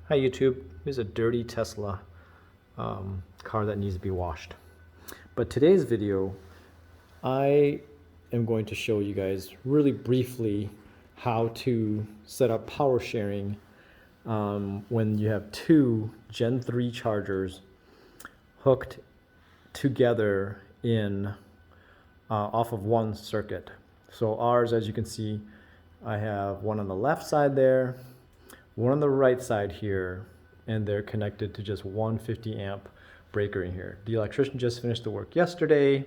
Hi YouTube, here's a dirty Tesla car that needs to be washed. But today's video, I am going to show you guys really briefly how to set up power sharing when you have two Gen 3 chargers hooked together in off of one circuit. So ours, as you can see, I have one on the left side there, one on the right side here, and they're connected to just one 50 amp breaker in here. The electrician just finished the work yesterday.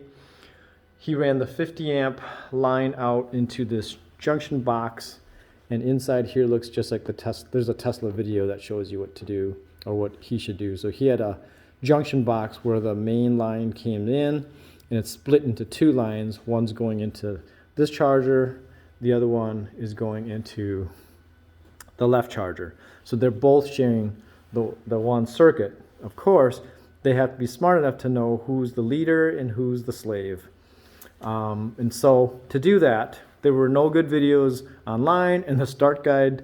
He ran the 50 amp line out into this junction box, and inside here looks just like the Tesla. There's a Tesla video that shows you what to do or what he should do. So he had a junction box where the main line came in, and it's split into two lines. One's going into this charger, the other one is going into the left charger. So they're both sharing the one circuit. Of course, they have to be smart enough to know who's the leader and who's the slave. And so to do that, there were no good videos online, and the start guide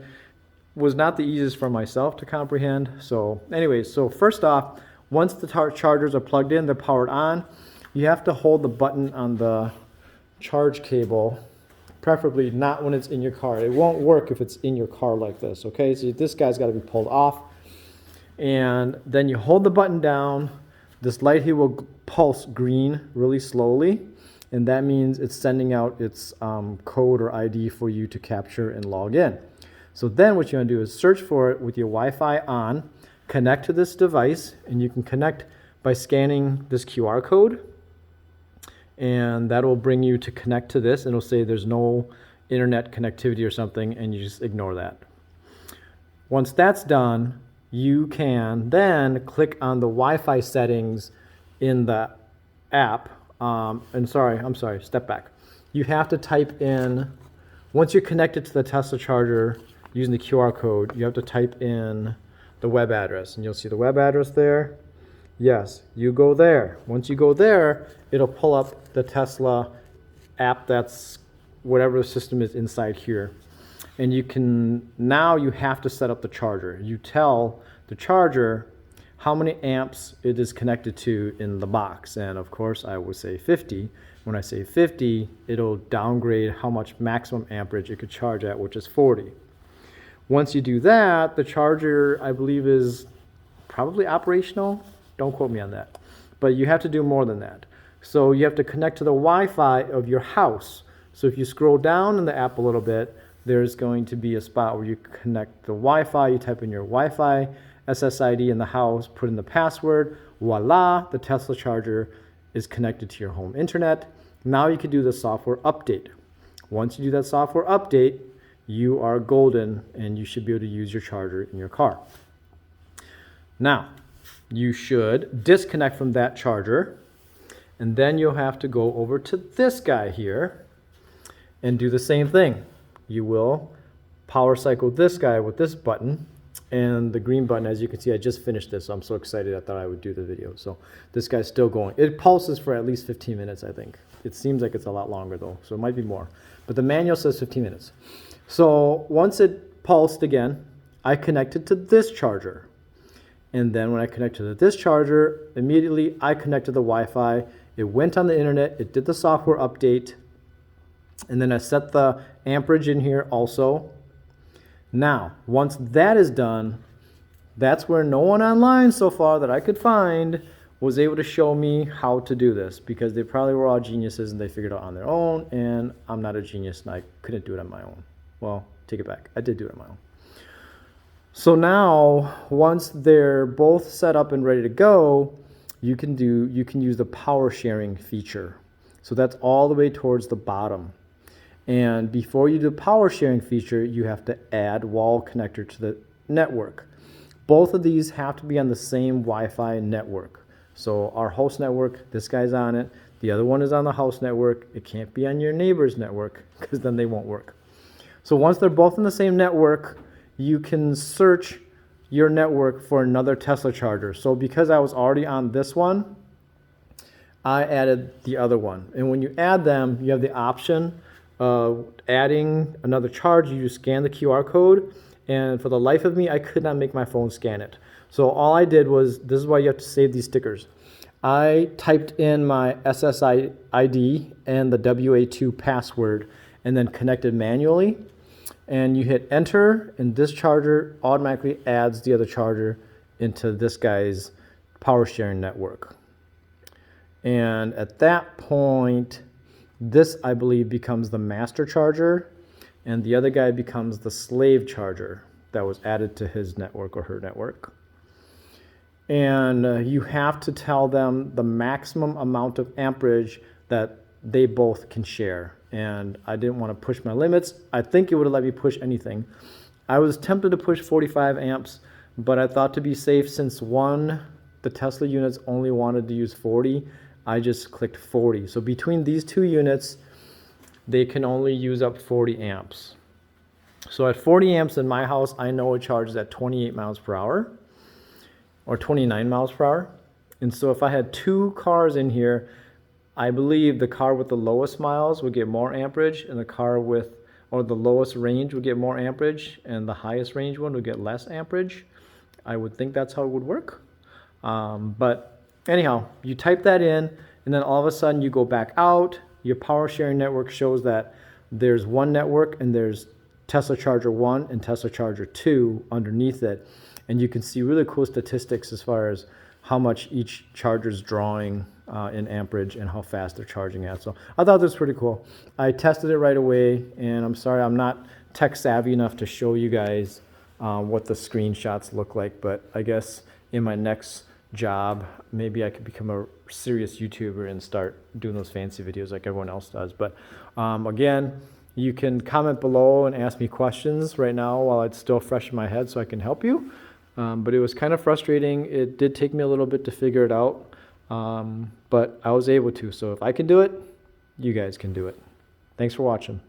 was not the easiest for myself to comprehend. So anyways, so first off, once the chargers are plugged in, they're powered on, you have to hold the button on the charge cable, preferably not when it's in your car. It won't work if it's in your car like this, okay? So this guy's got to be pulled off. And then you hold the button down. This light here will pulse green really slowly, and that means it's sending out its code or ID for you to capture and log in. So then what you want to do is search for it with your Wi-Fi on, connect to this device, and you can connect by scanning this QR code, and that will bring you to connect to this, and it'll say there's no internet connectivity or something, and you just ignore that. Once that's done, you can then click on the Wi-Fi settings in the app. I'm sorry, step back. You have to type in, once you're connected to the Tesla charger using the QR code, you have to type in the web address, and you'll see the web address there. Yes, you go there. Once you go there, it'll pull up the Tesla app, that's whatever the system is inside here. And you can, now you have to set up the charger. You tell the charger how many amps it is connected to in the box. And of course, I would say 50. When I say 50, it'll downgrade how much maximum amperage it could charge at, which is 40. Once you do that, the charger, I believe, is probably operational. Don't quote me on that. But you have to do more than that. So you have to connect to the Wi-Fi of your house. So if you scroll down in the app a little bit, there's going to be a spot where you connect the Wi-Fi. You type in your Wi-Fi SSID in the house, put in the password. Voila, the Tesla charger is connected to your home internet. Now you can do the software update. Once you do that software update, you are golden, and you should be able to use your charger in your car. Now, you should disconnect from that charger, and then you'll have to go over to this guy here and do the same thing. You will power cycle this guy with this button, and the green button, as you can see, I just finished this, so I'm so excited I thought I would do the video. So this guy's still going. It pulses for at least 15 minutes, I think. It seems like it's a lot longer though, so it might be more. But the manual says 15 minutes. So once it pulsed again, I connected to this charger. And then when I connect to this charger, immediately I connect to the Wi-Fi. It went on the internet, it did the software update, and then I set the amperage in here also. Now, once that is done, that's where no one online so far that I could find was able to show me how to do this, because they probably were all geniuses and they figured it out on their own, and I'm not a genius and I couldn't do it on my own. Well, take it back. I did do it on my own. So now, once they're both set up and ready to go, you can use the power sharing feature. So that's all the way towards the bottom. And before you do the power sharing feature, you have to add wall connector to the network. Both of these have to be on the same Wi-Fi network. So our host network, this guy's on it. The other one is on the house network. It can't be on your neighbor's network, because then they won't work. So once they're both in the same network, you can search your network for another Tesla charger. So because I was already on this one, I added the other one. And when you add them, you have the option of adding another charge. You just scan the QR code, and for the life of me, I could not make my phone scan it. So all I did was, this is why you have to save these stickers. I typed in my SSID and the WA2 password and then connected manually. And you hit enter, and this charger automatically adds the other charger into this guy's power sharing network. And at that point, this, I believe, becomes the master charger, and the other guy becomes the slave charger that was added to his network or her network. And you have to tell them the maximum amount of amperage that they both can share. And I didn't want to push my limits. I think it would have let me push anything. I was tempted to push 45 amps, but I thought to be safe, since the Tesla units only wanted to use 40, I just clicked 40. So between these two units, they can only use up 40 amps. So at 40 amps in my house, I know it charges at 28 miles per hour or 29 miles per hour. And so if I had two cars in here, I believe the car with the lowest miles would get more amperage, and the car with, or the lowest range would get more amperage, and the highest range one would get less amperage. I would think that's how it would work. But anyhow, you type that in, and then all of a sudden you go back out. Your power sharing network shows that there's one network, and there's Tesla Charger 1 and Tesla Charger 2 underneath it. And you can see really cool statistics as far as how much each charger is drawing in amperage and how fast they're charging at. So I thought this was pretty cool. I tested it right away, and I'm sorry I'm not tech savvy enough to show you guys what the screenshots look like, but I guess in my next job, maybe I could become a serious YouTuber and start doing those fancy videos like everyone else does. But again, you can comment below and ask me questions right now while it's still fresh in my head so I can help you. But it was kind of frustrating. It did take me a little bit to figure it out, but I was able to. So if I can do it, you guys can do it. Thanks for watching.